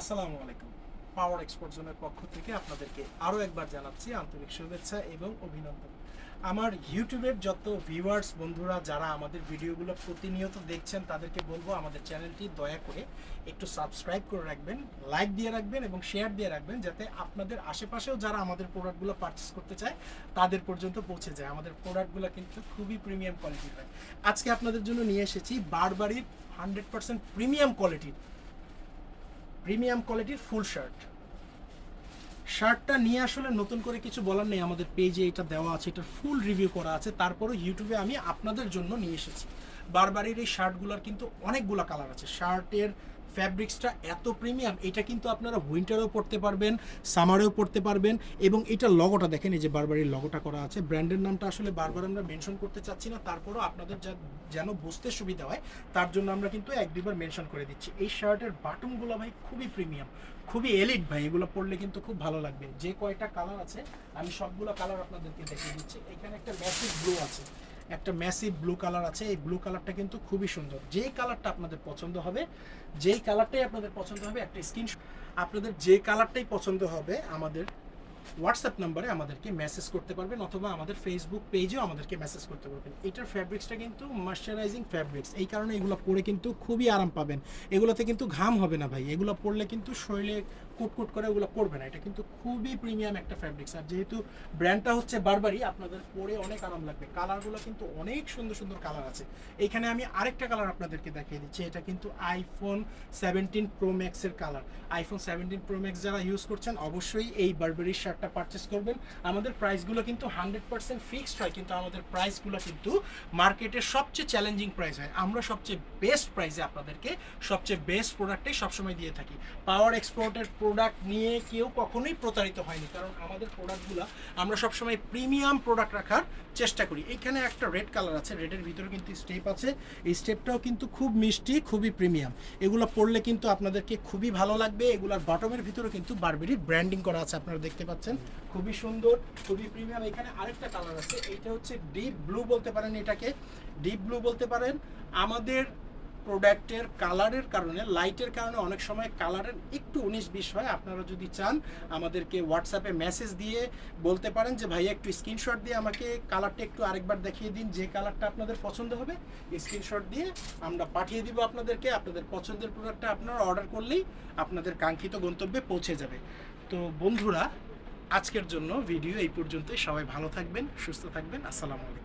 আসসালামু আলাইকুম। পাওয়ার এক্সপোর্ট জোনের পক্ষ থেকে আপনাদেরকে আরও একবার জানাচ্ছি আন্তরিক শুভেচ্ছা এবং অভিনন্দন। আমার ইউটিউবের যত ভিউয়ার্স বন্ধুরা যারা আমাদের ভিডিওগুলো প্রতিনিয়ত দেখছেন তাদেরকে বলবো আমাদের চ্যানেলটি দয়া করে একটু সাবস্ক্রাইব করে রাখবেন, লাইক দিয়ে রাখবেন এবং শেয়ার দিয়ে রাখবেন, যাতে আপনাদের আশেপাশেও যারা আমাদের প্রোডাক্টগুলো পারচেস করতে চায় তাদের পর্যন্ত পৌঁছে যায়। আমাদের প্রোডাক্টগুলো কিন্তু খুবই প্রিমিয়াম কোয়ালিটির হয়। আজকে আপনাদের জন্য নিয়ে এসেছি বারবারির 100% প্রিমিয়াম কোয়ালিটির ফুল শার্টটা নিয়ে আসলে নতুন করে কিছু বলার নেই, আমাদের পেজে এটা দেওয়া আছে, এটার ফুল রিভিউ করা আছে। তারপরে ইউটিউবে আমি আপনাদের জন্য নিয়ে এসেছি। বারবারির এই শার্টগুলোর কিন্তু অনেকগুলো কালার আছে। শার্টের ফ্যাব্রিক্সটা এত প্রিমিয়াম, এটা কিন্তু আপনারা উইন্টারেও পরতে পারবেন, সামারেও পরতে পারবেন। এবং এটার লগোটা দেখেন, এই যে বারবারির লগোটা করা আছে। ব্র্যান্ডের নামটা আসলে বারবার আমরা মেনশন করতে চাচ্ছি না, তারপরও আপনাদের যেন বুঝতে সুবিধা হয় তার জন্য আমরা কিন্তু এক দুইবার মেনশন করে দিচ্ছি। এই শার্টের বাটনগুলো ভাই খুবই প্রিমিয়াম, খুবই এলিট ভাই। এগুলো পরলে কিন্তু খুব ভালো লাগবে। যে কয়টা কালার আছে আমি সবগুলো কালার আপনাদেরকে দেখিয়ে দিচ্ছি। এখানে একটা ম্যাসিভ ব্লু কালার আছে। এই ব্লু কালারটা কিন্তু খুবই সুন্দর। যেই কালারটা আপনাদের পছন্দ হবে, একটা স্ক্রিনশট, আপনাদের যে কালারটাই পছন্দ হবে আমাদের হোয়াটসঅ্যাপ নাম্বারে আমাদেরকে মেসেজ করতে পারবেন, অথবা আমাদের ফেসবুক পেজেও আমাদেরকে মেসেজ করতে পারবেন। এটার ফ্যাব্রিক্সটা কিন্তু ময়শ্চারাইজিং ফ্যাব্রিক্স, এই কারণে এগুলো পরে কিন্তু খুবই আরাম পাবেন। এগুলোতে কিন্তু ঘাম হবে না ভাই, এগুলো পরলে কিন্তু শরীরে কুটকুট করে ওগুলো পড়বে না। এটা কিন্তু খুবই প্রিমিয়াম একটা ফ্যাব্রিক্স। আর যেহেতু ব্র্যান্ডটা হচ্ছে বারবারি, আপনাদের পরে অনেক আরাম লাগবে। কালারগুলো কিন্তু অনেক সুন্দর সুন্দর কালার আছে। এখানে আমি আরেকটা কালার আপনাদেরকে দেখিয়ে দিচ্ছি। এটা কিন্তু আইফোন 17 প্রো ম্যাক্সের কালার। আইফোন 17 প্রো ম্যাক্স যারা ইউজ করছেন অবশ্যই এই বারবারির শার্টটা পারচেস করবেন। আমাদের প্রাইসগুলো কিন্তু 100% ফিক্সড হয়, কিন্তু আমাদের প্রাইসগুলো কিন্তু মার্কেটের সবচেয়ে চ্যালেঞ্জিং প্রাইস হয়। আমরা সবচেয়ে বেস্ট প্রাইসে আপনাদেরকে সবচেয়ে বেস্ট প্রোডাক্টটাই সবসময় দিয়ে থাকি। পাওয়ার এক্সপোর্টের প্রোডাক্ট নিয়ে কেউ কখনোই প্রতারিত হয়নি, কারণ আমাদের প্রোডাক্টগুলো আমরা সবসময় প্রিমিয়াম প্রোডাক্ট রাখার চেষ্টা করি। এখানে একটা রেড কালার আছে, রেডের ভিতরে কিন্তু স্টেপ আছে। এই স্টেপটাও কিন্তু খুব মিষ্টি, খুবই প্রিমিয়াম। এগুলো পরলে কিন্তু আপনাদেরকে খুবই ভালো লাগবে। এগুলোর বটমের ভিতরে কিন্তু বারবারির ব্র্যান্ডিং করা আছে, আপনারা দেখতে পাচ্ছেন। খুবই সুন্দর, খুবই প্রিমিয়াম। এখানে আরেকটা কালার আছে, এইটা হচ্ছে ডিপ ব্লু বলতে পারেন, এটাকে ডিপ ব্লু বলতে পারেন। আমাদের প্রোডাক্টের কালারের কারণে, লাইটের কারণে অনেক সময় কালারের একটু 19-20 হয়। আপনারা যদি চান আমাদেরকে হোয়াটসঅ্যাপে মেসেজ দিয়ে বলতে পারেন যে ভাইয়া একটু স্ক্রিনশট দিয়ে আমাকে কালারটা একটু আরেকবার দেখিয়ে দিন। যে কালারটা আপনাদের পছন্দ হবে স্ক্রিনশট দিয়ে আমরা পাঠিয়ে দিব আপনাদেরকে। আপনাদের পছন্দের প্রোডাক্টটা আপনারা অর্ডার করলেই আপনাদের কাঙ্ক্ষিত গন্তব্যে পৌঁছে যাবে। তো বন্ধুরা, আজকের জন্য ভিডিও এই পর্যন্তই। সবাই ভালো থাকবেন, সুস্থ থাকবেন। আসসালামু আলাইকুম।